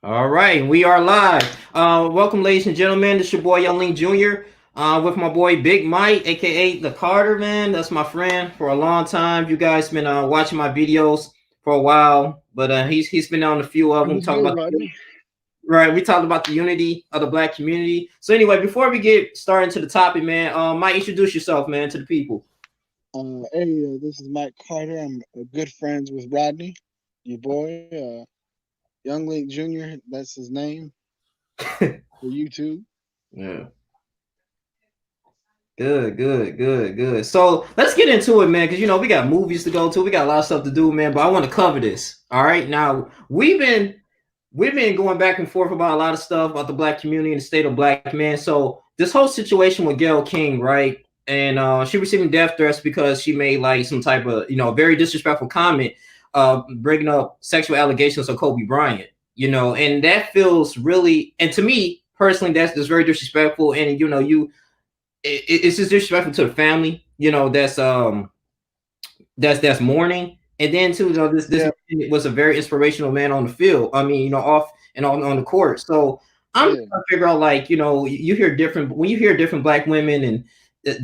All right, we are live. Welcome, ladies and gentlemen. This is your boy Young Link Jr. With my boy Big Mike, aka the Carter Man. That's my friend for a long time. You guys been watching my videos for a while, but he's been on a few of them. What's Talk good, about Rodney? right. We talked about the unity of the Black community. So anyway, before we get started into the topic, man, Mike, introduce yourself, man, to the people. Hey, this is Mike Carter. I'm good friends with Rodney, your boy, Young Link Jr. That's his name for YouTube. Yeah. Good, good, good, good. So let's get into it, man, because we got movies to go to, we got a lot of stuff to do, man. But I want to cover this. All right, now we've been going back and forth about a lot of stuff about the Black community and the state of Black men. So this whole situation with Gayle King, right? And she receiving death threats because she made like some type of very disrespectful comment, bringing up sexual allegations of Kobe Bryant. And that feels really, and to me personally, that's very disrespectful. And it's just disrespectful to the family, that's mourning. And then too, this Yeah, man was a very inspirational man on the field. I mean, off and on the court. So I'm yeah, trying to figure out, like, you hear different when you hear different Black women and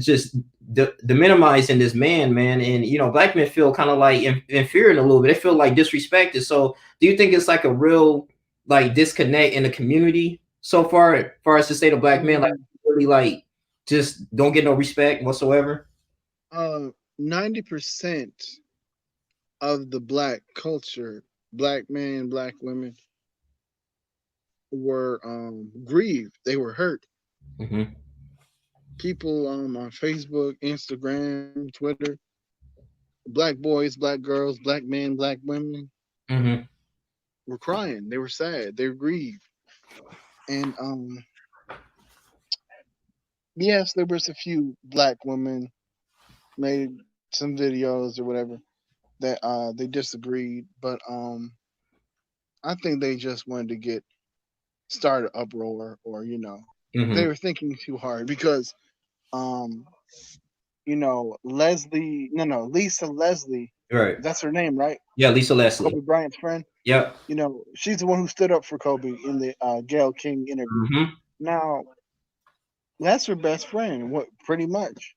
just the minimizing this man, and Black men feel kind of like inferior a little bit. They feel like disrespected. So do you think it's like a real like disconnect in the community so far as the state of Black men, like mm, really like just don't get no respect whatsoever? uh, 90% of the black culture, black men, black women, were grieved. They were hurt. Hmm. People on Facebook, Instagram, Twitter, black boys, black girls, black men, black women Hmm. were crying. They were sad. They were grieved. And yes, there was a few black women made some videos or whatever that they disagreed, but I think they just wanted to get started uproar, or they Hmm. were thinking too hard because um Leslie, no, Lisa Leslie, Right. that's her name, right? Yeah, Lisa Leslie. Kobe Bryant's friend. Yep. She's the one who stood up for Kobe in the Gayle King interview. Hmm. Now that's her best friend, what pretty much.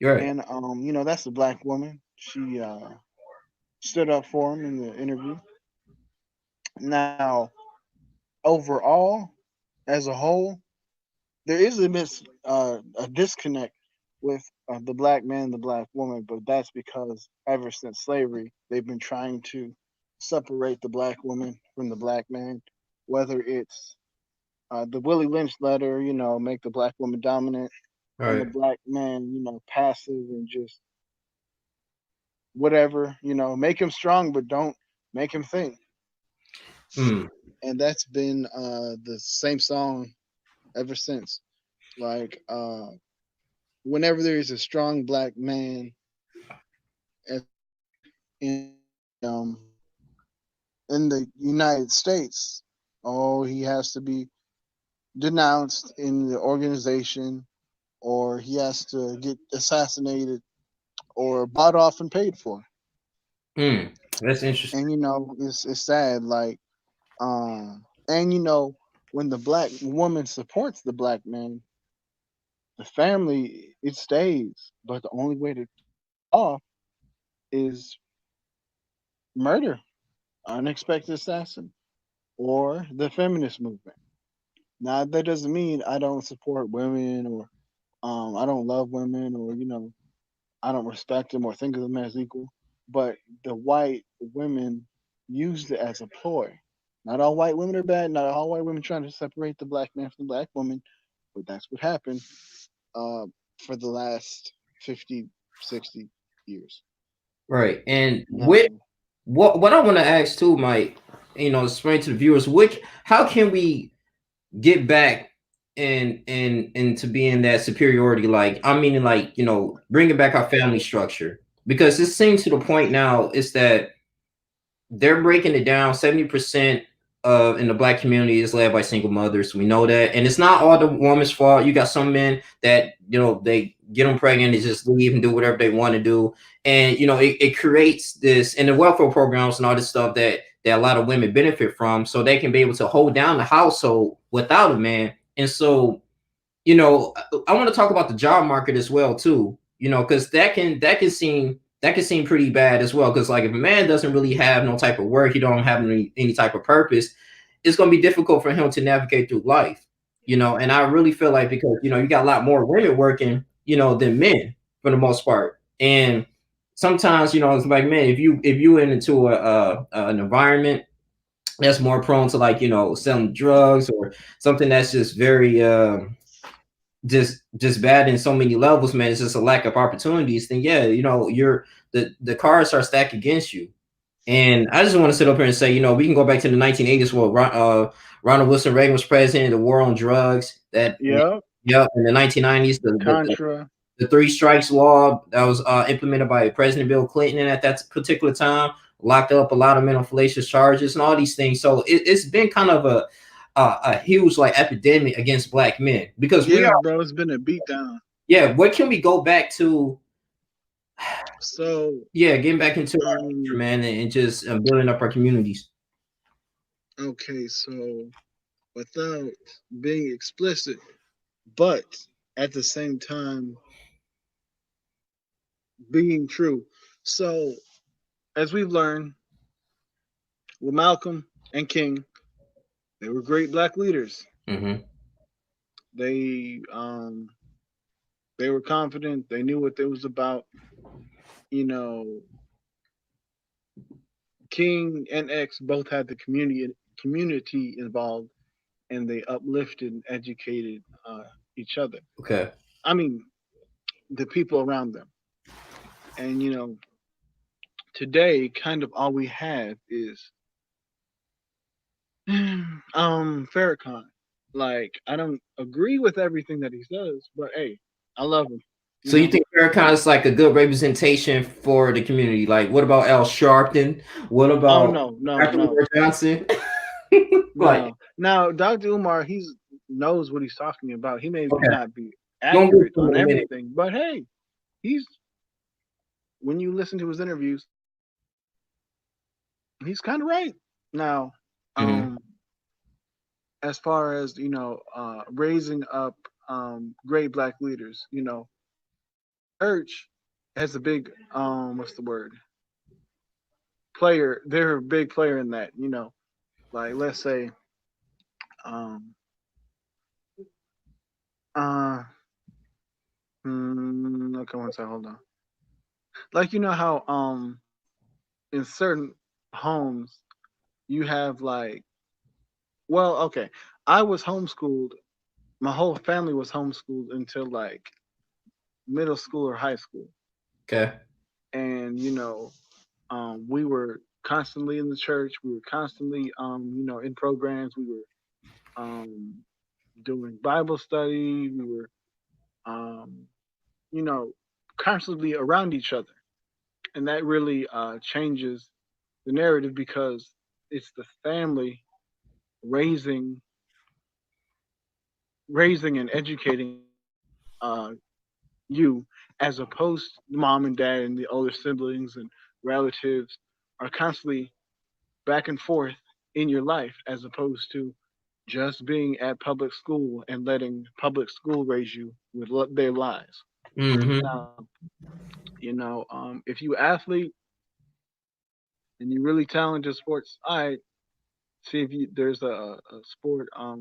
You're right. And that's a black woman. She stood up for him in the interview. Now, overall, as a whole, there is a disconnect with the black man and the black woman, but that's because ever since slavery, they've been trying to separate the black woman from the black man, whether it's the Willie Lynch letter, make the black woman dominant, All and the right. black man, passive and just whatever, make him strong, but don't make him think. Hmm. And that's been the same song ever since. Like whenever there is a strong black man in in the United States, oh, he has to be denounced in the organization, or he has to get assassinated or bought off and paid for. Hmm. That's interesting. And it's sad. Like and when the black woman supports the black man, the family it stays. But the only way to off is murder, unexpected assassin, or the feminist movement. Now that doesn't mean I don't support women, or I don't love women, or I don't respect them or think of them as equal. But the white women used it as a ploy. Not all white women are bad. Not all white women trying to separate the black man from the black woman. But that's what happened uh, for the last 50, 60 years. Right. And with Now, what I want to ask too, Mike, explain to the viewers, how can we get back and to being that superiority, like I mean, like, bringing back our family structure, because it seems to the point now is that they're breaking it down. 70% of in the Black community is led by single mothers. We know that, and it's not all the woman's fault. You got some men that they get them pregnant and just leave and do whatever they want to do, and it creates this, and the welfare programs and all this stuff that that a lot of women benefit from, so they can be able to hold down the household without a man. And so, I want to talk about the job market as well too. Because that can seem pretty bad as well. Because like if a man doesn't really have no type of work, he don't have any type of purpose, it's going to be difficult for him to navigate through life. And I really feel like because you got a lot more women working, than men for the most part, and sometimes it's like, man, if you went into an environment that's more prone to like selling drugs or something that's just very just bad in so many levels, man, it's just a lack of opportunities, then yeah, the cards are stacked against you. And I just want to sit up here and say, we can go back to the 1980s where Ronald Wilson Reagan was president, the war on drugs, that, Yep. yeah, in the 1990s, Contra. the three strikes law that was implemented by President Bill Clinton at that particular time locked up a lot of mental fallacious charges and all these things. So it's been kind of a huge like epidemic against black men because we Yeah, are, bro. It's been a beatdown. yeah. What can we go back to? So, Yeah, getting back into our nature, um, man, and just building up our communities. okay. So, without being explicit, but at the same time being true. So, as we've learned with Malcolm and King, they were great black leaders. Mm-hmm. They they were confident. They knew what it was about. You know, King and X both had the community involved, and they uplifted and educated each other. Okay. I mean, the people around them. And today, kind of all we have is Farrakhan. Like, I don't agree with everything that he says, but hey, I love him. You So you know? think Farrakhan is like a good representation for the community? Like, what about Al Sharpton? What Oh about no, no, Dr. no, Umar Johnson? Like, no. Now, Dr. Umar, he's knows what he's talking about. He may okay, not be don't get accurate to him on in a minute. everything, but hey, he's when you listen to his interviews, he's kind of right. Now, Mm-hmm. um, as far as raising up great black leaders, church has a big what's the word player. They're a big player in that. Like let's say um uh okay, one second, hold on. Like how in certain homes you have like, well, okay, I was homeschooled. My whole family was homeschooled until like middle school or high school, Okay. and we were constantly in the church. We were constantly in programs. We were um doing Bible study. We were um you know constantly around each other, and that really changes the narrative because it's the family raising and educating uh you, as opposed to mom and dad and the older siblings and relatives are constantly back and forth in your life, as opposed to just being at public school and letting public school raise you with their lies. Mm-hmm. Now, if you athlete and you really talented sports, all right, see if there's a sport, a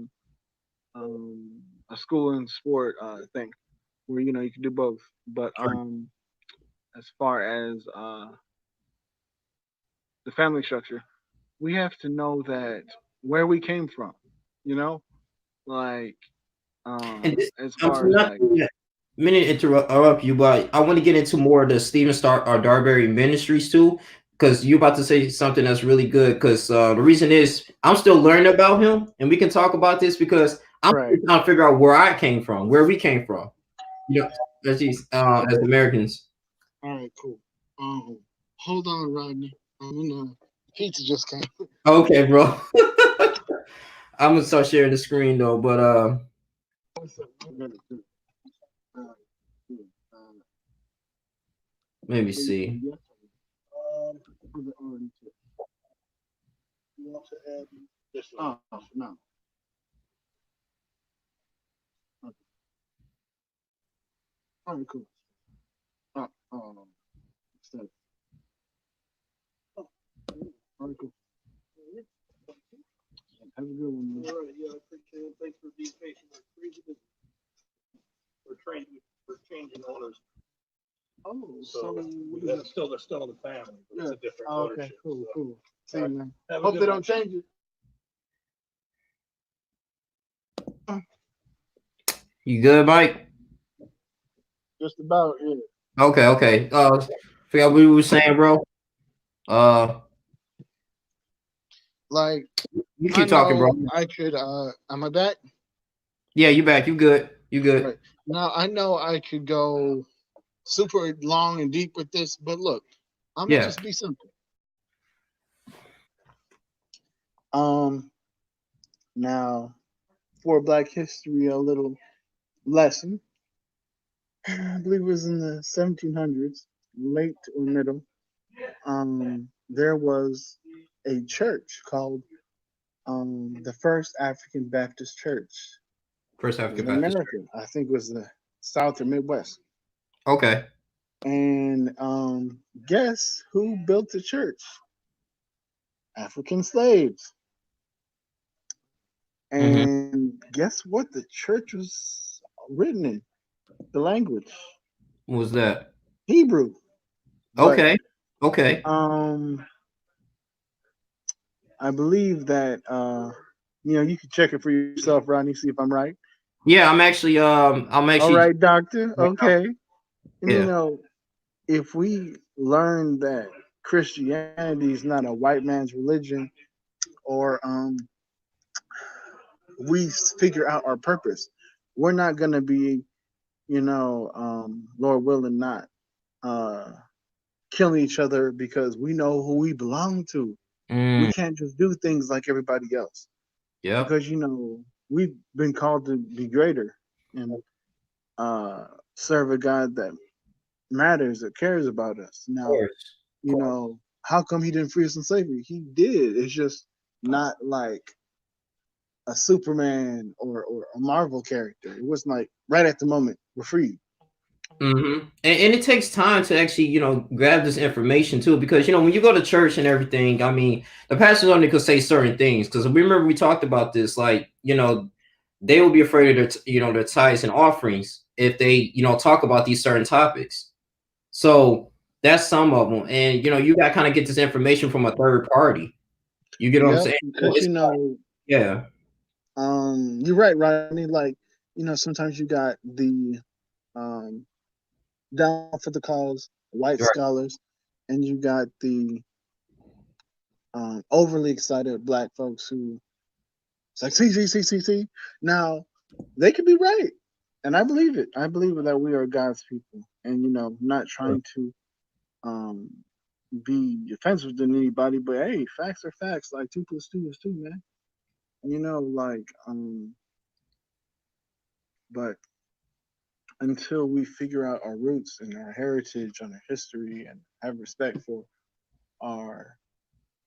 school and sport thing where you can do both. But as far as the family structure, we have to know that where we came from, you know, like And this, as I'm far as not like meaning to interrupt you, but I want to get into more of the Stephen Star or Darberry Ministries too, because you're about to say something that's really good. Because the reason is I'm still learning about him, and we can talk about this because I'm right. still trying to figure out where I came from, where we came from. As these as Americans. All right, cool. Hold on, Rodney. Pizza just came. Okay, bro. I'm gonna start sharing the screen though, but let me see. Um, Oh no. Okay. All right, cool. Uh, um, so, all right, cool. Have a good one, man. All right, yeah, I appreciate it. Thanks for being patient. We're changing owners. Oh, so they're still in the family, but it's a different ownership. Okay, cool, so. Cool. See you, man. Hope they don't change it. You good, Mike? Just about, yeah. Okay, okay. Forgot what we were saying, bro. Uh, Like, you I keep talking, bro. know I could, am I back? Yeah, you back. You good. You good. Right. Now, I know I could go super long and deep with this, but look, I'm gonna Yeah. just be simple. Um, Now for Black History, a little lesson. I believe it was in the 1700s, late or middle. There was a church called the First African Baptist Church. First It was African in Baptist America. Church. I think it was the South or Midwest. Okay. And guess who built the church? African slaves. Mm-hmm. And guess what? The church was written in the language What was that? Hebrew. But Okay. Okay. um, I believe that you can check it for yourself, Rodney, see if I'm right. Yeah, I'm All actually right, doctor. right now. Okay. And Yeah. if we learn that Christianity is not a white man's religion, or we figure out our purpose, we're not gonna be, Lord willing, not uh, killing each other because we know who we belong to. We Mm, can't just do things like everybody else yep. because we've been called to be greater and uh, serve a God that matters, that cares about us. Of Now, course. Of course. how come he didn't free us from slavery? He did. It's just not like a Superman or a Marvel character. It wasn't like right at the moment we're free. And it takes time to actually, grab this information too, because when you go to church and everything, I mean, the pastors only could say certain things. Because we remember we talked about this, like, they will be afraid of their tithes and offerings if they, talk about these certain topics. So that's some of them, and you got to kind of get this information from a third party. You get what I'm Yep, saying? So because it's yeah, you're right, Rodney. Like sometimes you got the um, down for the cause white right. scholars, and you got the overly excited black folks who it's like see. Now they could be right, and I believe it. I believe that we are God's people, and not trying to um, be offensive to anybody, but hey, facts are facts. Like 2 + 2 is 2, man. Like but until we figure out our roots and our heritage and our history and have respect for our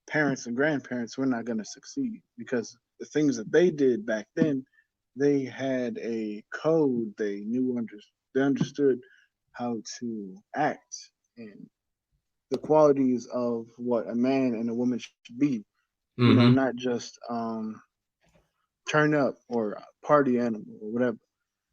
parents and grandparents, we're not going to succeed because the things that they did back then, they had a code. They understood how to act and the qualities of what a man and a woman should be. Mm-hmm. Not just turn up or party animal or whatever.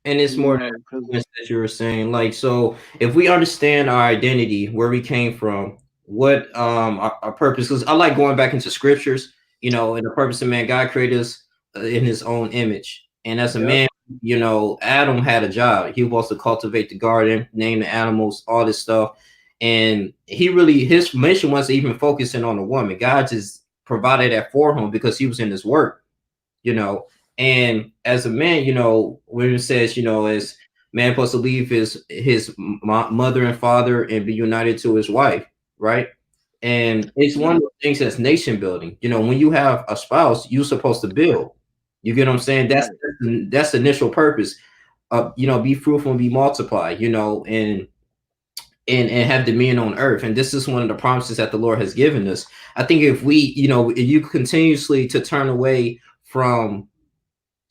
And it's more than Because that you were saying. Like, so if we understand our identity, where we came from, what our purpose, because I like going back into scriptures, and the purpose of man, God created us in his own image. And as a yep, man, Adam had a job. He was to cultivate the garden, name the animals, all this stuff. And his mission wasn't even focusing on the woman. God just provided that for him because he was in his work, you know. And as a man, when it says, as man supposed to leave his mother and father and be united to his wife, right? And it's one yep, of the things that's nation building. When you have a spouse, you're supposed to build. You get what I'm saying? right, That's the initial purpose. Be fruitful and be multiplied. And and have dominion on earth. And this is one of the promises that the Lord has given us. I think if we, if you continuously to turn away from,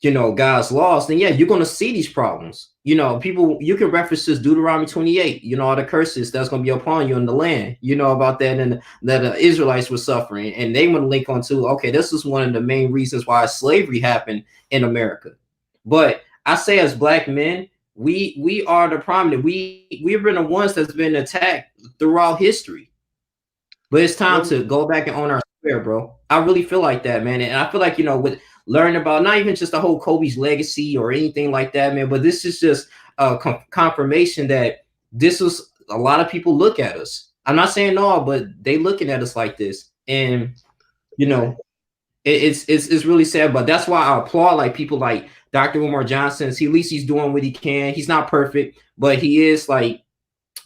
God's laws, then yeah, you're going to see these problems. People, you can reference this Deuteronomy 28, all the curses that's going to be upon you in the land, about that, and that the Israelites were suffering. And they want to link on to, okay, this is one of the main reasons why slavery happened in America. But I say, as black men, we are the prominent. We've been the ones that's been attacked throughout history. But it's time What? to go back and own our square, bro. I really feel like that, man. And I feel like, with learning about not even just the whole Kobe's legacy or anything like that, man, but this is just a confirmation that this was a lot of people look at us. I'm not saying no, but they looking at us like this. And, you Right. know, it's really sad. But that's why I applaud like people like Dr. Umar Johnson. He, at least he's doing what he can. He's not perfect, but he is like,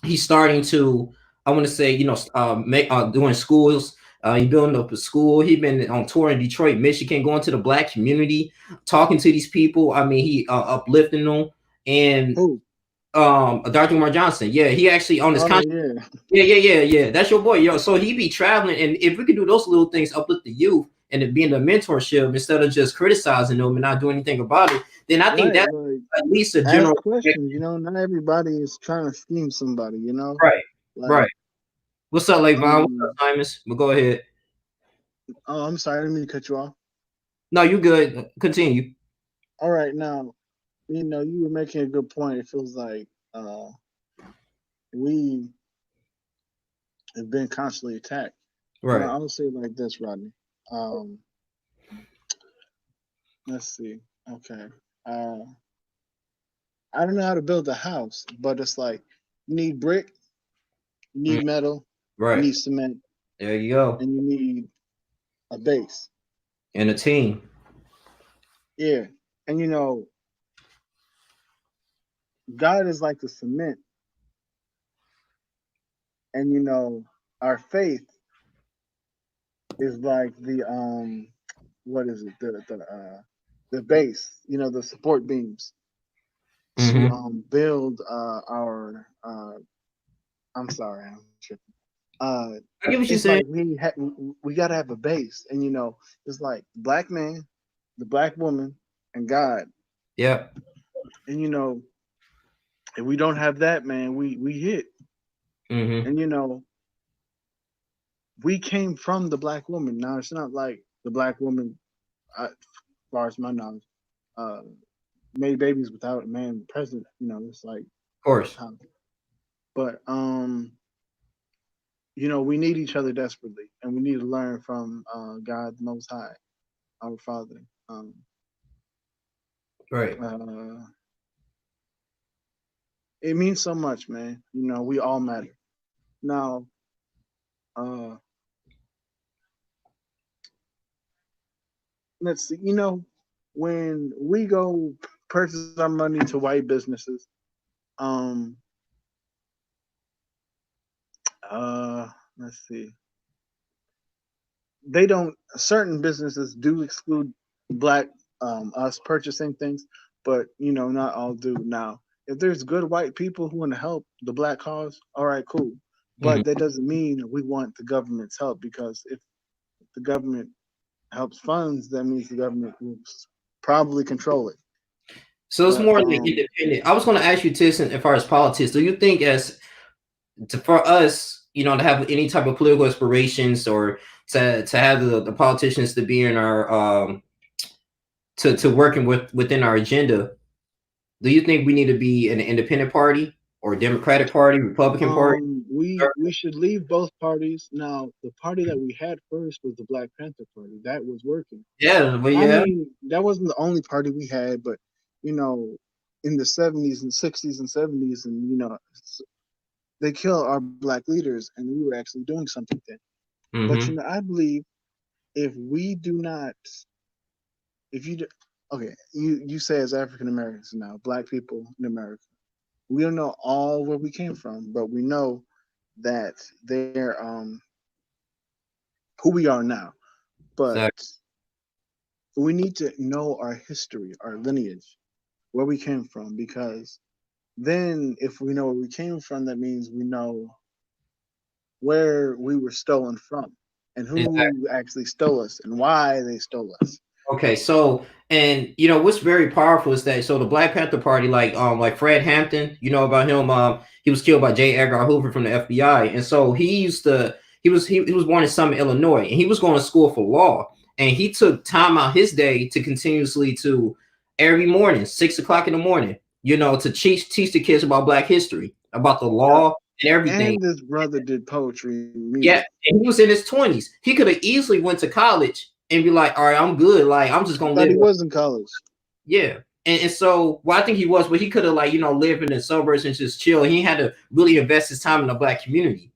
he's starting to, I want to say, make doing schools. He building up a school. He been on tour in Detroit, Michigan, going to the black community, talking to these people. I mean, he uplifting them. And Who? Dr. Umar Johnson, yeah, he actually on his Oh contract. yeah. Yeah. That's your boy, yo. So he be traveling, and if we could do those little things, uplift the youth, and it being a mentorship instead of just criticizing them and not doing anything about it, then I think Right. that's Like at least a ask general. questions. Not everybody is trying to scheme somebody. Right, Like right. What's up, Lake Vaughn? What's up, um. Simons? But go ahead. Oh, I'm sorry. I didn't mean to cut you off. No, you good. Continue. All right. Now, you were making a good point. It feels like we have been constantly attacked. Right. I would say it like this, Rodney. Um, let's see. Okay. Uh, I don't know how to build a house, but it's like you need brick, you Mm, need metal, you right. need cement, There you go. and you need a base. And a team. Yeah. And God is like the cement, and our faith is like what is it? The base, the support beams to Mm-hmm. build our I'm sorry, I'm tripping. I get what you're It's saying. like we got to have a base, and it's like black man, the black woman, and God. Yep. And if we don't have that, man, we hit. Mm-hmm. And we came from the black woman. Now it's not like the black woman, as far as my knowledge, uh, made babies without a man present. It's like Of course. how. But we need each other desperately, and we need to learn from God the Most High, our Father. Right. Uh, it means so much, man. We all matter. Now, uh, let's see. When we go purchase our money to white businesses, um, uh, let's see. They don't. Certain businesses do exclude black us purchasing things, but not all do. Now, if there's good white people who want to help the black cause, all right, cool. Mm-hmm. But that doesn't mean we want the government's help, because if the government helps funds, that means the government will probably control it. So it's But more like independent. I was going to ask you, Tyson, as far as politics, do you think for us, to have any type of political aspirations, or to have the politicians to be in our to working within our agenda, do you think we need to be an independent party or Democratic Party, Republican Party? we should leave both parties. Now, the party that we had first was the Black Panther Party. That was working. Yeah, but I yeah, mean, that wasn't the only party we had, but you know, in the '70s and '60s and '70s, and they killed our black leaders, and we were actually doing something then. But mm-hmm, I believe if we do not, if you do, okay, you say as African Americans now, black people in America, we don't know all where we came from, but we know that they're who we are now. But exactly, we need to know our history, our lineage, where we came from, because then if we know where we came from, that means we know where we were stolen from and who actually stole us and why they stole us. Okay, so and you know what's very powerful is that so the Black Panther Party, like Fred Hampton, you know about him. He was killed by J. Edgar Hoover from the FBI, and so he was born in Summit, Illinois, and he was going to school for law, and he took time out his day to continuously to every morning 6 o'clock in the morning, you know, to teach the kids about Black history, about the Yep. law and everything. And this brother did poetry and Yeah, music. and he was in his 20s. He could have easily went to college and be like, all right, I'm good. Like, I'm just I gonna thought live. he was in college. Yeah. And so well, I think he was, but he could have like, you know, lived in the suburbs and just chill. He had to really invest his time in the Black community.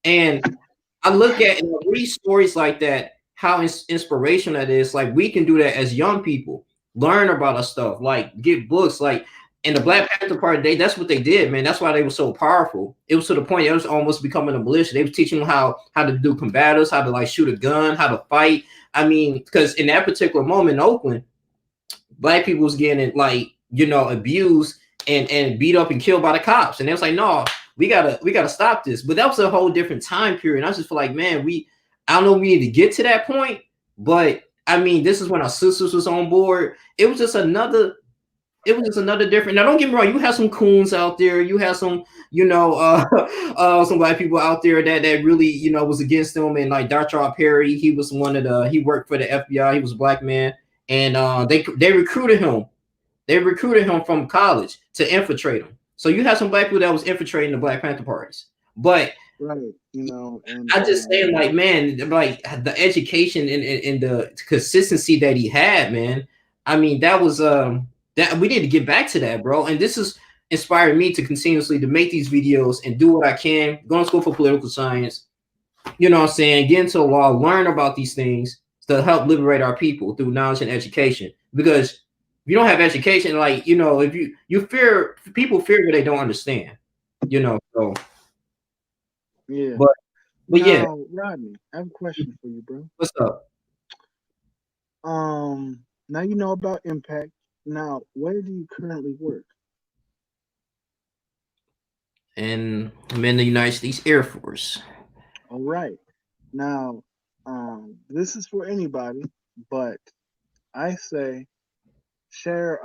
And I look at and read stories like that, how inspirational that is. Like we can do that as young people, learn about our stuff, like get books, like in the Black Panther Party, that's what they did, man. That's why they were so powerful. It was to the point it was almost becoming a militia. They was teaching them how to do combatives, how to like shoot a gun, how to fight. I mean, because in that particular moment in Oakland, Black people was getting like you know abused and beat up and killed by the cops, and they was like, no, we gotta stop this. But that was a whole different time period. And I just feel like, man, I don't know, we need to get to that point, but I mean, this is when our sisters was on board. It was just another different. Now, don't get me wrong. You have some coons out there. You have some, you know, some Black people out there that really, you know, was against them. And like Dr. Perry, he was one of the. He worked for the FBI. He was a Black man, and they recruited him. They recruited him from college to infiltrate him. So you have some Black people that was infiltrating the Black Panther parties. But Right. You know, and I just saying, like, man, like the education and the consistency that he had, man. I mean, that was that we need to get back to that, bro. And this is inspired me to continuously to make these videos and do what I can. Go to school for political science, you know what I'm saying? Get into the law, learn about these things to help liberate our people through knowledge and education. Because if you don't have education, like, you know, if you fear people fear what they don't understand, you know. So yeah. but yeah, Now, Rodney, I have a question for you, bro. what's up? Now you know about Impact. Now, where do you currently work? And I'm in the United States Air Force. All right. Now, this is for anybody, but I say share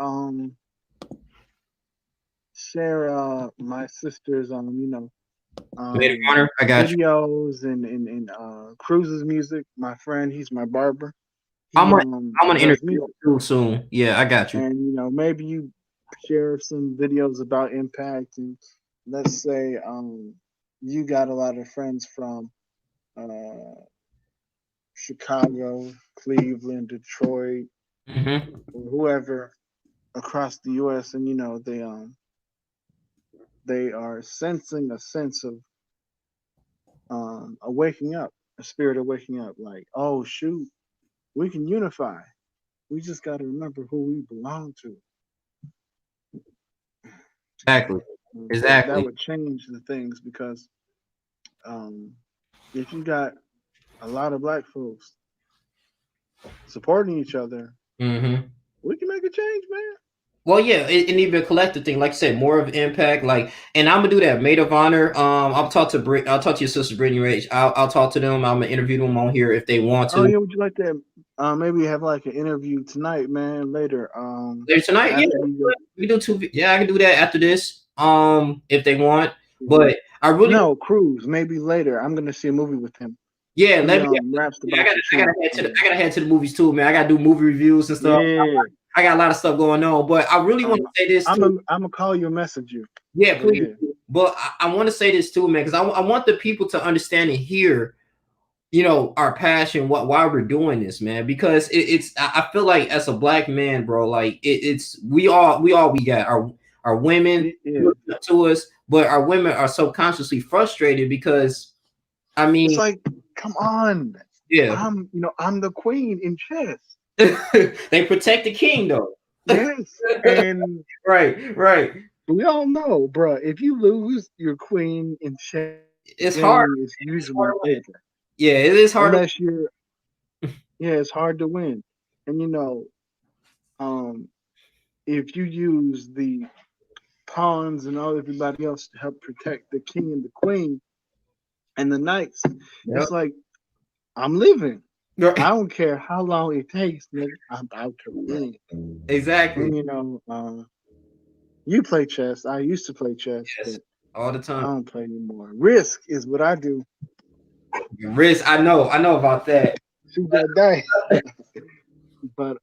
my sister's Maid of honor, I got you. videos and Cruz's music. My friend, he's my barber. I'm He gonna I'm gonna does interview music, you soon. Yeah, I got you. and maybe you share some videos about Impact, and let's say you got a lot of friends from uh Chicago, Cleveland, Detroit, Mm-hmm. or whoever across the U.S. and they are sensing a sense of a waking up, a spirit of waking up. Like, oh shoot, we can unify. We just got to remember who we belong to. Exactly. That Exactly. would change the things because um, if you got a lot of black folks supporting each other, Mm-hmm. we can make a change, man. Well, yeah, it needs to be a collective thing. Like I said, more of impact. Like, and I'm gonna do that. Maid of honor. I'll talk to your sister Brittany Rage. I'll talk to them. I'm gonna interview them on here if they want Oh to yeah, would you like to maybe have like an interview tonight, man? Later, later tonight. Yeah, after we go. we can do two. Yeah, I can do that after this. If they want, but I really No, Cruz. Maybe later. I'm gonna see a movie with him. yeah. He Let me. raps Yeah, about some shit. I gotta head to the movies too, man. I gotta do movie reviews and stuff. Yeah. I got a lot of stuff going on, but I really want to say this I'm too. gonna call you and message you. Yeah, But please. yeah, But I want to say this too, man, because I want the people to understand and hear, you know, our passion, why we're doing this, man. Because it's I feel like as a black man, bro, like it's we got our women yeah. look up to us, but our women are subconsciously frustrated because I It's mean, like, come on. yeah, I'm the queen in chess. they protect the king though. Yes, and Right. we all know, bruh, if you lose your queen in chess, the It's hard. game is It's hard usually to win. over. Yeah, it is hard to. Unless you're, yeah, it's hard to win. And um, if you use pawns and all everybody else to help protect the king and the queen and the knights. Yep. It's like I'm living. I Right. don't care how long it takes, nigga. I'm about to win. Exactly. And you play chess. I used to play chess, Yes. but All the I time. don't play anymore. Risk is what I do. Risk. I know about that. Shoot that dice. But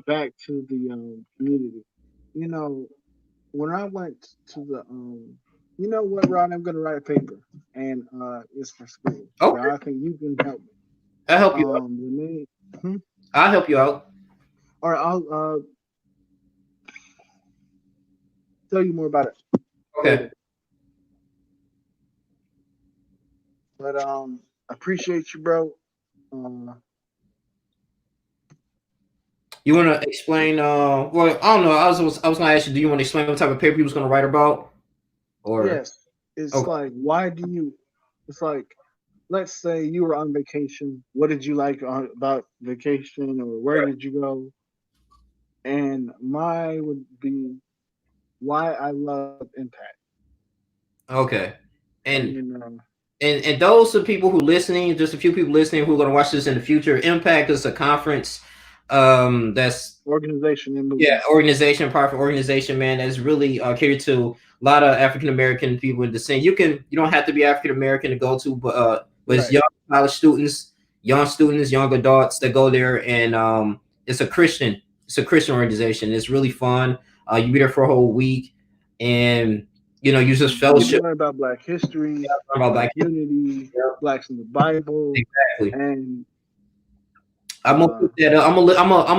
back to the community. You know, when I went to the you know what, Ron, I'm gonna write a paper and it's for school. So Okay. I think you can help me. I'll help you out. The name I'll help you out. or I'll tell you more about it Okay. later. But appreciate you, bro. Uh, You want to explain? Well, I don't know. I was gonna ask you. Do you want to explain what type of paper you was gonna write about? Or yes, it's okay. like why do you? It's like let's say you were on vacation. What did you like about vacation, or where did you go? And my would be why I love Impact. Okay. And And and those are people who listening, just a few people listening who are going to watch this in the future. Impact is a conference that's organization and yeah, movement. organization, profit organization, man, that's really catered to a lot of African American people in descent. You don't have to be African American to go to, but it's Right. young college students, young adults that go there, and it's a Christian organization. It's really fun. You be there for a whole week, and you just You get to fellowship learn about Black history, about Black Black history. unity, Yeah, Blacks in the Bible, exactly. and I'm gonna put that up. I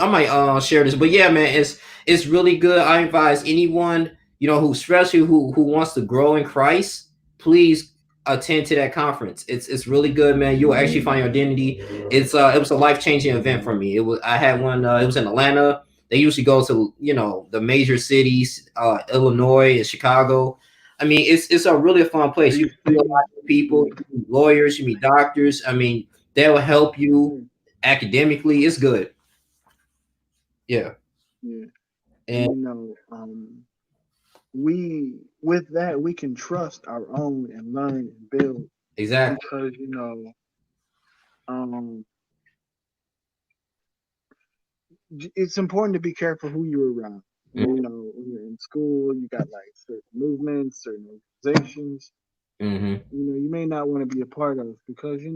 might share this, but yeah, man, it's really good. I advise anyone who especially who wants to grow in Christ, please attend to that conference. It's really good, man. You'll actually find your identity. It was a life changing event for me. It was I had one. It was in Atlanta. They usually go to the major cities, Illinois and Chicago. I mean, it's a really fun place. You meet a DC. lot of people, Yeah. you meet lawyers, you meet doctors. I mean, they will help you Yeah. academically. It's good. Yeah. Yeah. And And we with that we can trust our own and learn and build exactly. because um it's important to be careful who you're around. When you're in school, you got like certain movements, certain organizations, Mm-hmm. you may not want to be a part of because it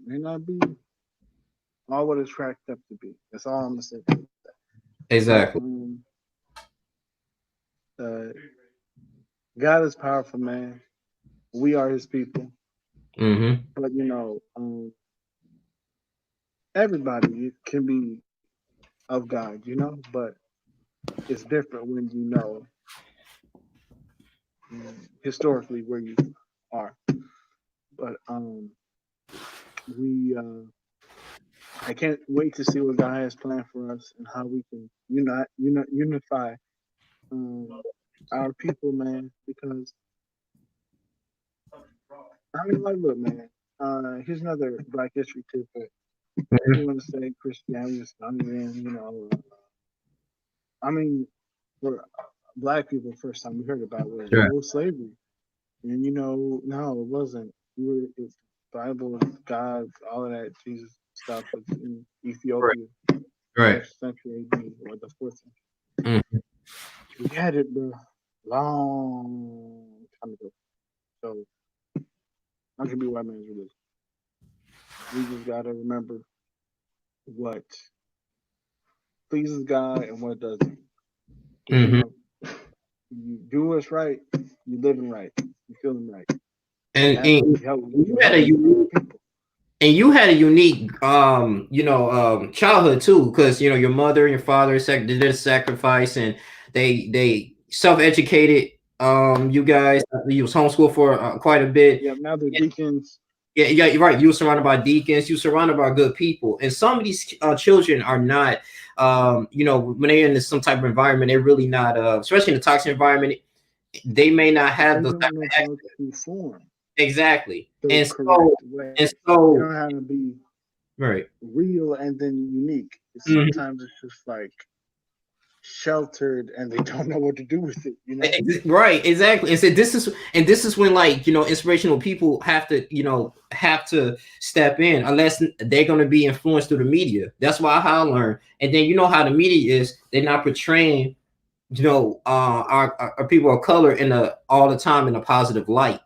may not be all what it's cracked up to be. That's all I'm gonna say about that. But Exactly. uh, God is powerful, man. We are His people, Mm-hmm. but everybody can be of God, but it's different when historically where you are. But we I can't wait to see what God has planned for us and how we can unify um, our people, man. Because I mean, like, look, man. Here's another Black History tidbit. If you want to say Christianity is stronger than, I mean, for Black people, the first time we heard about it Right. was slavery, and no, it wasn't. It's Bible, God, all of that Jesus stuff was in Right. Ethiopia, Right. first century AD or the fourth century. Mm-hmm. We had it, bro, long time ago. So not gonna be white man's religion. We just gotta remember what pleases God and what doesn't. Because Mm-hmm. you do what's right, you living right, you feeling right, and And, that's and you will had help a you grow unique our people. childhood too, because your mother and your father did a sacrifice, and they self-educated. You guys, you was homeschooled for quite a bit. Yeah, now they're deacons. Yeah, yeah, you're right. You were surrounded by deacons. You were surrounded by good people, and some of these children are not. When they're in some type of environment, they're really not. Especially in a toxic environment, they may not have They those type don't know of how access. to form Exactly, the and correct way. and They so, don't know how to be right. real and then unique. Mhm. Sometimes it's just like sheltered and they don't know what to do with it. You know. Right, exactly. And this is when, like, inspirational people have to step in, unless they're going to be influenced through the media. That's why I learned. And then you know how the media is, they're not portraying our people of color in a all the time in a positive light.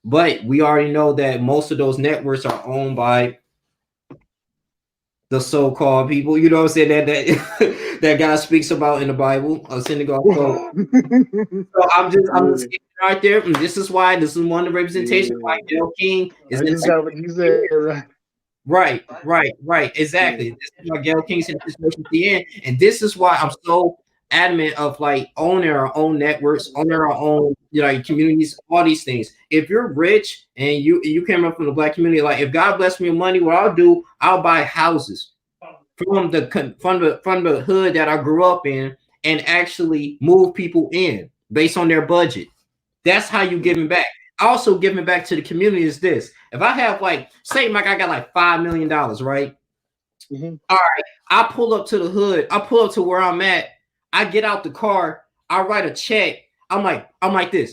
But we already know that most of those networks are owned by the so-called people, you know what I'm saying, that that God speaks about in the Bible, a synagogue. So I'm Yeah, just getting right there. And this is one of the representations why yeah. Gayle King is I in just got what you said, right? right. Exactly. Yeah. This is why Gayle King's in this situation at the end. And this is why I'm so adamant of like owning our own networks, owning our own, communities, all these things. If you're rich and you came up from the black community, like if God bless me with money, what I'll do, I'll buy houses from the hood that I grew up in and actually move people in based on their budget. That's how you giving back. Also giving back to the community is this. If I have like, say Mike, I got like $5 million, right? Hmm. All right. I pull up to the hood, I pull up to where I'm at, I get out the car, I write a check. I'm like this.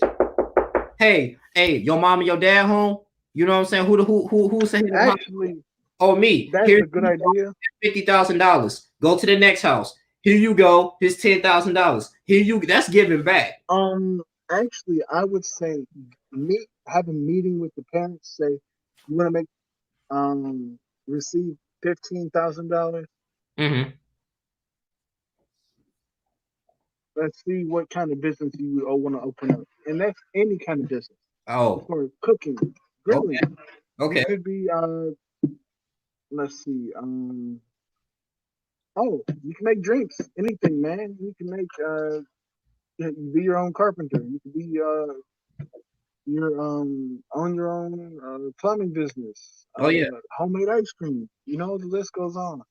Hey, your mom and your dad home? You know what I'm saying? Who's saying the house? Actually, Oh, me. that's Here's a good idea. $50,000. Go to the next house. Here you go. Here's $10,000. Here you. That's giving back. Um, Actually, I would say meet have a meeting with the parents. Say you want to make receive $15,000. Mm-hmm. Let's see what kind of business you all want to open up, and that's any kind of business. Oh, For cooking, okay, grilling, you okay. could be let's see, oh, you can make drinks, anything, man. You can make be your own carpenter. You could be your own your own plumbing business, Oh yeah. homemade ice cream. You know, the list goes on.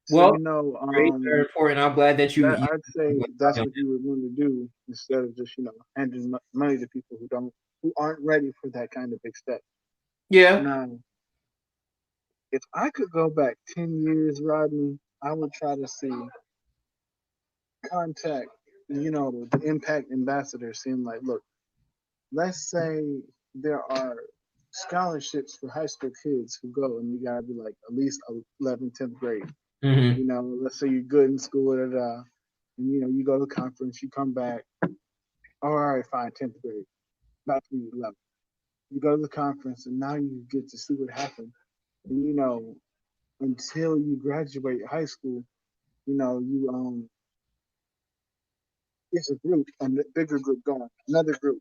So Well, you know, great, very important. I'm glad that you. that you I'd say that's what you would want to do instead of just handing money to people who aren't ready for that kind of big step. yeah. Now, if I could go back 10 years, Rodney, I would try to see contact, the impact ambassador, seeing like, look, let's say there are scholarships for high school kids who go and you gotta be like at least 11th, 10th grade. Mm-hmm. Let's say you're good in school, and you go to the conference, you come back. Oh, all right, fine, 10th grade, about to be 11th. You go to the conference, and now you get to see what happened. And until you graduate high school, you it's a group, a bigger group going, another group.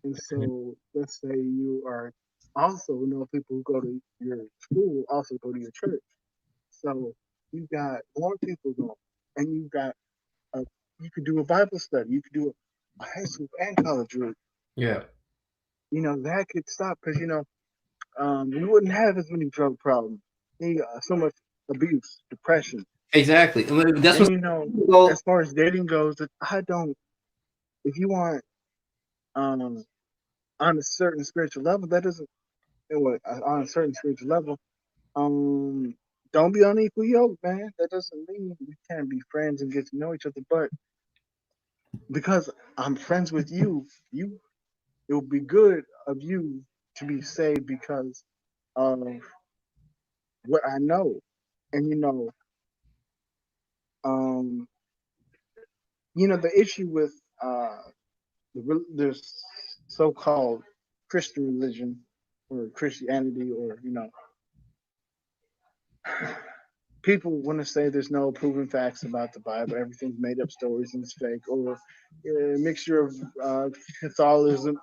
And so let's say you are also people who go to your school also go to your church. So you got more people going, and a you could do a Bible study. You could do a high school and college group. Yeah. That could stop because we wouldn't have as many drug problems, so much abuse, depression, Exactly. That's and what. Well, as far as dating goes, I don't. If you want um on a certain spiritual level, that doesn't what on a certain spiritual level, um, don't be unequal yoke, man. That doesn't mean we can't be friends and get to know each other. But because I'm friends with you, it would be good of you to be saved because of what I know. And um, the issue with the so-called Christian religion or Christianity, or people want to say there's no proven facts about the Bible. Everything's made up stories and it's fake, or a mixture of Catholicism,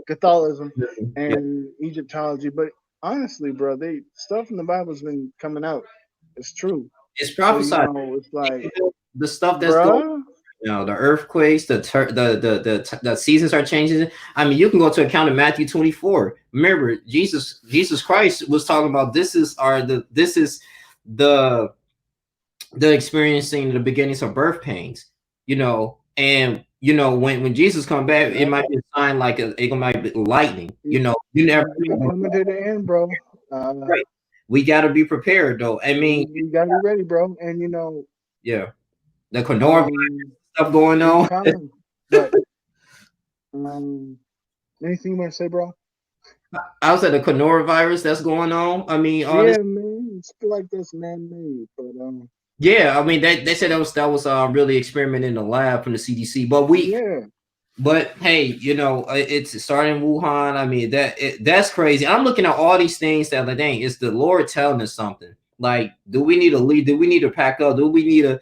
Catholicism yeah, and Egyptology. But honestly, bro, they stuff in the Bible's been coming out. It's true. it's So prophesied. it's like, The stuff that's going. bruh, The earthquakes, the seasons are changing. I mean, you can go to account of Matthew 24. Remember, Jesus Christ was talking about this is the experiencing the beginnings of birth pains. And when Jesus come back, it yeah, might be a sign like it might be lightning. You never we know. coming to the end, bro. Right. We got to be prepared, though. I mean, We gotta be ready, bro. And Yeah, the coronavirus Um, stuff going it's on. kind of, but um, anything you want to say, bro? I was at the coronavirus that's going on. I mean, all this. Yeah, man, it's feel like that's man-made, but Yeah, I mean, they said that was really experiment in the lab from the CDC. yeah, But hey, it's starting in Wuhan. I mean, that's crazy. I'm looking at all these things that like, dang, is the Lord telling us something? Like, do we need to lead? Do we need to pack up? Do we need to,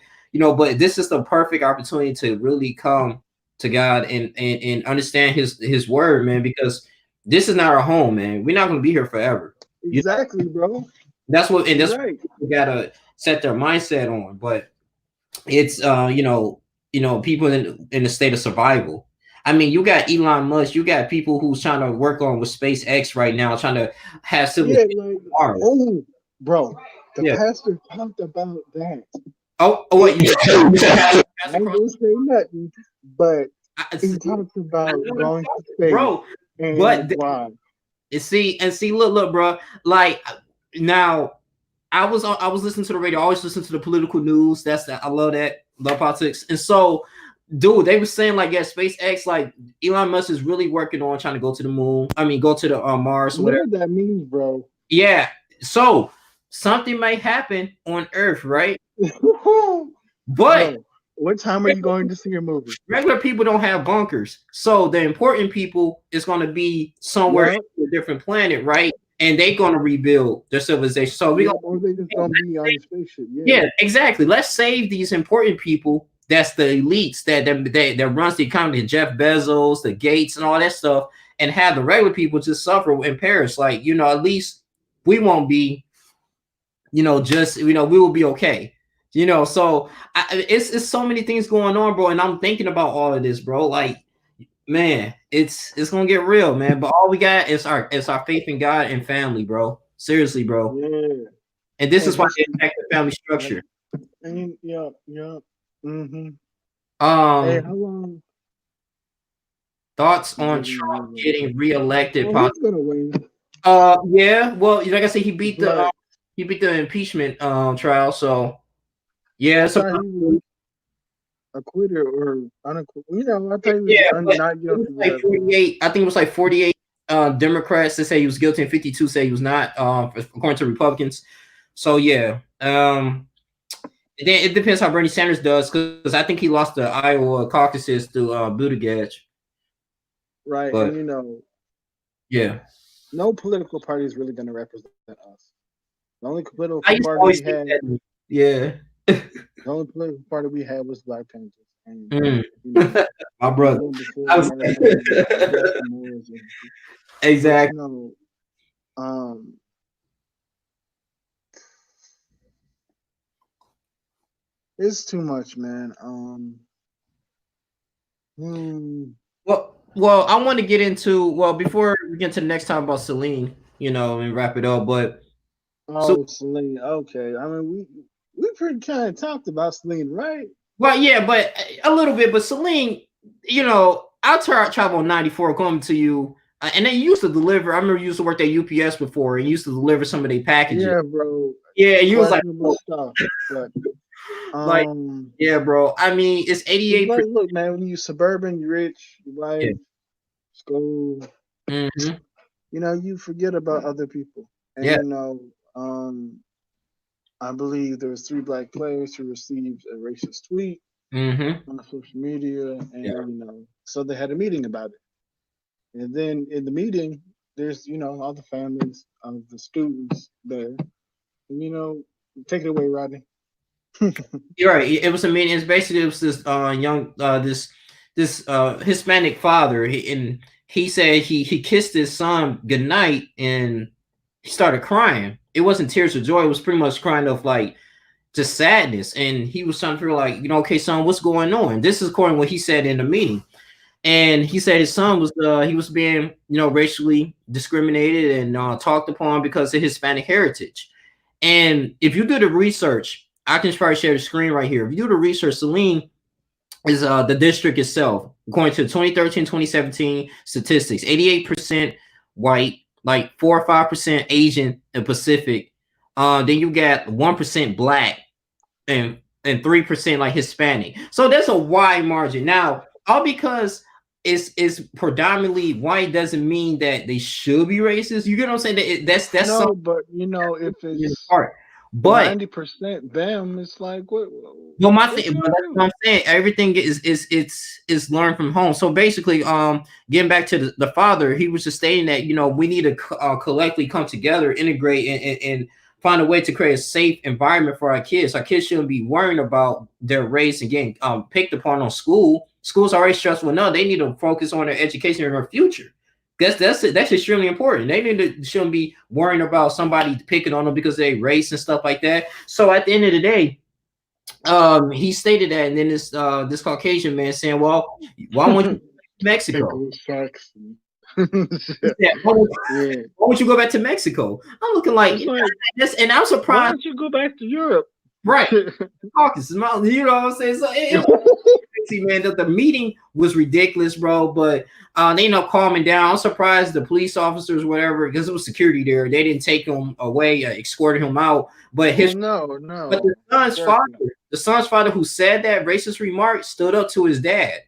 But this is the perfect opportunity to really come to God and understand His word, man. Because this is not our home, man. We're not going to be here forever. You know, exactly, bro. that's You're what right. we gotta set their mindset on. But it's people in the state of survival. I mean, you got Elon Musk, you got people who's trying to work on with SpaceX right now, trying to have Yeah, civilization like, on Mars. oh, bro, the Yeah. pastor talked about that. Oh, It, what you said I ain't gonna say nothing, but he see, talks I about know what going you're to talking, space bro. and But why. look, bro. Like now, I was listening to the radio. I always listen to the political news. I love that. Love politics. And so, dude, they were saying like, yeah, SpaceX, like Elon Musk is really working on trying to go to the moon. I mean, go to the Mars or You know whatever. what that means, bro? Yeah. So something might happen on Earth, right? But Bro, what time are you going to see your movie? regular people don't have bunkers. So the important people is going to be somewhere Yup, in a different planet, right? And they're going to rebuild their civilization. So we yup, or they just gonna be on the spaceship. Yeah, Yeah, exactly. Let's save these important people. That's the elites that runs the economy, the Jeff Bezos, the Gates, and all that stuff, and have the regular people just suffer and perish. Like at least we won't be, just we will be okay. So it's so many things going on, bro. And I'm thinking about all of this, bro. Like, man, it's gonna get real, man. But all we got is our faith in God and family, bro. Seriously, bro. yeah. And this And is why just they attack the family like, structure. and yup, yup. Mm-hmm. Hey, Um, how long? Thoughts on Trump Oh, getting reelected? he's gonna win, Yeah. Well, like I said, but he beat the impeachment trial. So yeah, I it's a thought he was acquitted or unacquitted. I thought he was yeah, but not it was guilty, like whatever. 48. I think it was like 48 Democrats that say he was guilty, and 52 say he was not. According to Republicans. So yeah. Then it depends how Bernie Sanders does because I think he lost the Iowa caucuses to Buttigieg. Right, and But yeah, no political party is really gonna represent us. The only I political used to party always we think had, that. Yeah. the only political party we had was Black Panthers, and Mm. you know, My brother. even before I was that, Justin Moore's. But exactly. um, it's too much, man. Hmm. Well, I want to get into before we get to the next time about Celine, and wrap it up. But so, Oh, Celine. Okay, I mean we pretty kind of talked about Celine, right? well, yeah, but a little bit. But Celine, I travel on 94 coming to you, and they used to deliver. I remember you used to work at UPS before, and used to deliver some of their packages. Yeah, bro. Yeah, you was like, Questionable stuff, but like, um, yeah, bro. I mean, it's it's 88%. like, look, man, when you suburban, you rich, you Yeah. wife, school, Mm-hmm. you forget about other people. And Yeah. I believe there was three black players who received a racist tweet Mm-hmm. on social media, and Yeah. so they had a meeting about it. And then in the meeting, there's all the families of the students there. And take it away, Rodney. You're right. It was a meeting. It's basically it was this young this Hispanic father. He said he kissed his son goodnight and he started crying. It wasn't tears of joy. It was pretty much crying of like just sadness. And he was trying to feel like, okay, son, what's going on? This is according to what he said in the meeting. And he said his son was he was being racially discriminated and talked upon because of Hispanic heritage. And if you do the research, I can probably share the screen right here. If you do the research, Saline is the district itself, according to 2013-2017 statistics, 88% white, like 4 or 5% Asian and Pacific. Then you got 1% black and and 3% like Hispanic. So there's a wide margin. Now, all because it's predominantly white doesn't mean that they should be racist. You get what I'm saying? That's No, something but you know, if in the it's part. But 90% them, it's like well, my what thing, you but gonna that's do? what I'm saying. Everything is learned from home. So basically, getting back to the father, he was just stating that we need to collectively come together, integrate, and find a way to create a safe environment for our kids. Our kids shouldn't be worrying about their race and getting picked upon on school. School's already stressful enough. They need to focus on their education and their future. That's extremely important. They shouldn't be worrying about somebody picking on them because they race and stuff like that. So at the end of the day, he stated that, and then this Caucasian man saying, "Well, why won't you go back to Mexico?" Anglo-Saxon. He said, Yeah. why won't you go back to Mexico?" I'm looking like It's like, this, and I'm why surprised. don't you go back to Europe? Right, Caucasus Mountain. You know what I'm saying? So see, man, that the meeting was ridiculous, bro. But they ended up calming down. I'm surprised the police officers, whatever, because it was security there, they didn't take him away, escorted him out. But Well, his no, but no. Definitely. the son's father who said that racist remark stood up to his dad.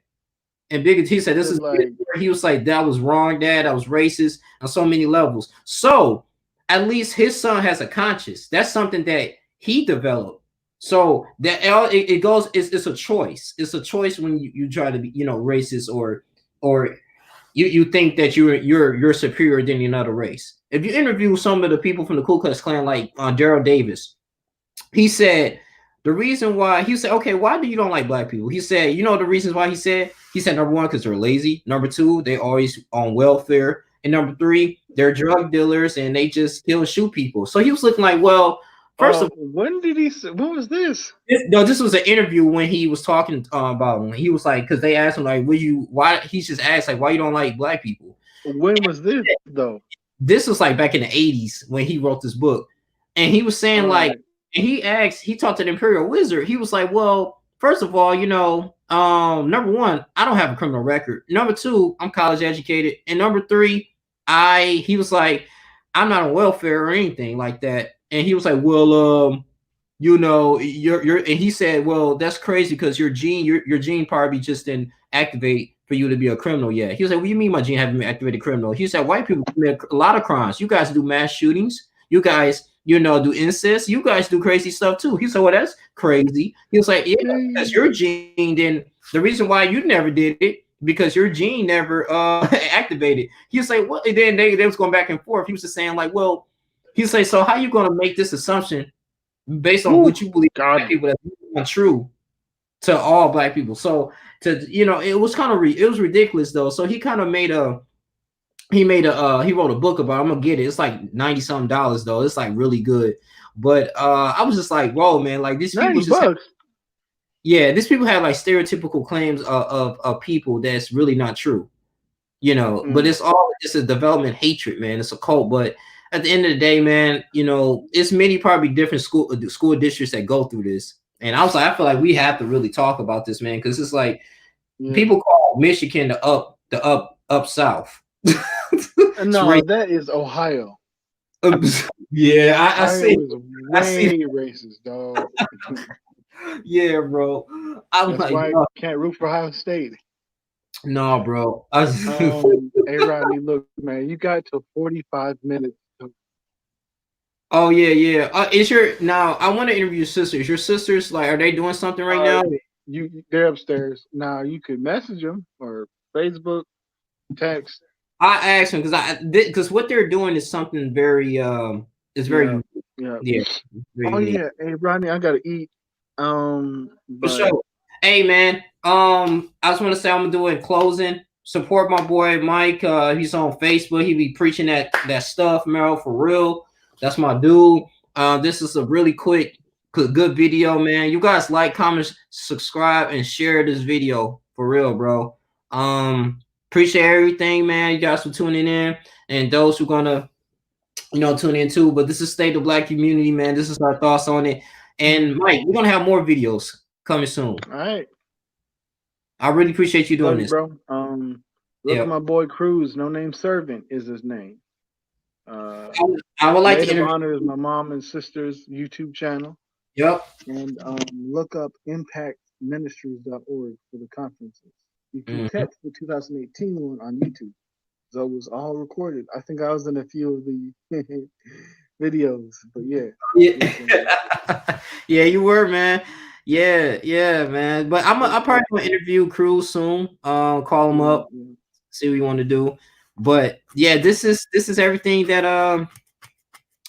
And Big T said, "This Cause is," like, he was like, "That was wrong, Dad. That was racist on so many levels." So at least his son has a conscience. That's something that he developed. So that it goes. It's a choice. It's a choice when you try to be racist or you think that you're superior than another race. If you interview some of the people from the Ku Klux Klan, like Daryl Davis, he said the reason why he said, okay, why do you don't like black people? He said, the reasons why he said number one, because they're lazy. Number two, they always on welfare. And number three, they're drug dealers and they just kill and shoot people. So he was looking like, well, first of when did he say? When was this? no, this was an interview when he was talking about him. He was like, because they asked him like, would you why he's just asked like why you don't like black people? When was this though? This was like back in the 80s when he wrote this book. And he was saying All like, right. and he talked to the Imperial Wizard. He was like, well, first of all, number one, I don't have a criminal record. Number two, I'm college educated. And number three, he was like, I'm not on welfare or anything like that. And he was like, well, you're and he said, well, that's crazy because your gene probably just didn't activate for you to be a criminal yet. He was like, what do you mean my gene haven't been activated criminal? He said, white people commit a lot of crimes. You guys do mass shootings. You guys, do incest. You guys do crazy stuff too. He said, well, that's crazy. He was like, yeah, because your gene didn't. The reason why you never did it because your gene never activated. He was like, what? And then they was going back and forth. He was just saying like, well, he was like, so how you going to make this assumption based on Whew, what you believe black God. people that's not true to all black people. So it was kind of it was ridiculous though. So he kind of he wrote a book about it. I'm gonna get it. It's like 90 something dollars though. It's like really good. But I was just like, whoa, man, like these people 90 just have, bucks. yeah, these people have like stereotypical claims of people that's really not true. But Mm, it's a development hatred, man. It's a cult. But at the end of the day, man, it's many probably different school districts that go through this. And I was like, I feel like we have to really talk about this, man, because it's like yeah. people call Michigan the up south. It's No, right. that is Ohio. Yeah, Ohio is I see. way racist, dog. Yeah, bro. I'm That's like, why I no, can't root for Ohio State. no, bro. Hey Rodney, look, man, you got to 45 minutes. Oh yeah, yeah. Is your now? I want to interview your sisters. Your sisters, like, are they doing something right Uh, now? they're upstairs now. You could message them or Facebook, text. I asked them because what they're doing is something very is very Yeah, unique. yeah. Yeah, very Oh unique yeah, hey Rodney, I gotta eat. for But sure. Hey man, I just want to say I'm gonna do it in closing. Support my boy Mike. He's on Facebook. He be preaching that stuff, Meryl, for real. That's my dude. This is a really quick, good video, man. You guys like, comment, subscribe, and share this video for real, bro. Appreciate everything, man. You guys for tuning in, and those who gonna tune in too. But this is State of Black Community, man. This is our thoughts on it. And Mike, we're gonna have more videos coming soon. all right, I really appreciate you doing love you, this. bro. Look at Yeah, my boy Cruz. No Name Servant is his name. Uh, I would like to Maid of interview. Honor is my mom and sister's YouTube channel. Yep. and look up impactministries.org for the conferences. You can Mm-hmm. catch the 2018 one on YouTube. So it was all recorded. I think I was in a few of the videos, but yeah, it Yeah. was good. Yeah, you were, man. Yeah, yeah, man. But I'm probably gonna interview Cruz soon. Call him Yeah, up, yeah, see what you want to do. But yeah, this is everything that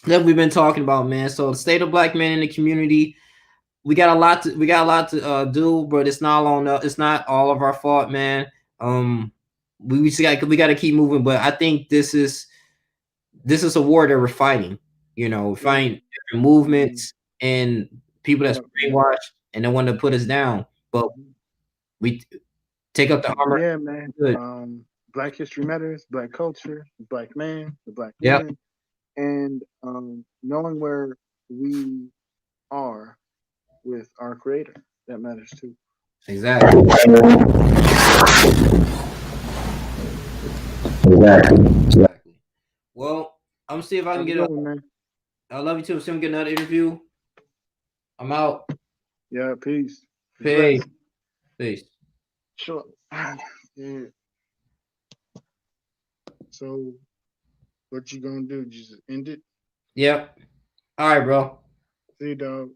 we've been talking about, man. So the state of black men in the community, we got a lot to do, but it's not all it's not all of our fault, man. We just we got to keep moving. But I think this is a war that we're fighting. We're yeah. fighting different Mm-hmm. movements and people that's Yep, yep. brainwashed and they want to put us down. But Mhm. we take up the armor. Yeah, man. Good. Black history matters, black culture, the black man, the black Yep. woman, and knowing where we are with our creator. That matters too. Exactly. Exactly. Well, I'm gonna see if I can Have a get a. good one, man. I love you too. See if I can get another interview. I'm out. Yeah, peace. Be Peace. blessed. Peace. Sure. Yeah. So what you gonna do? Just end it? Yep. All right, bro. See you, dog.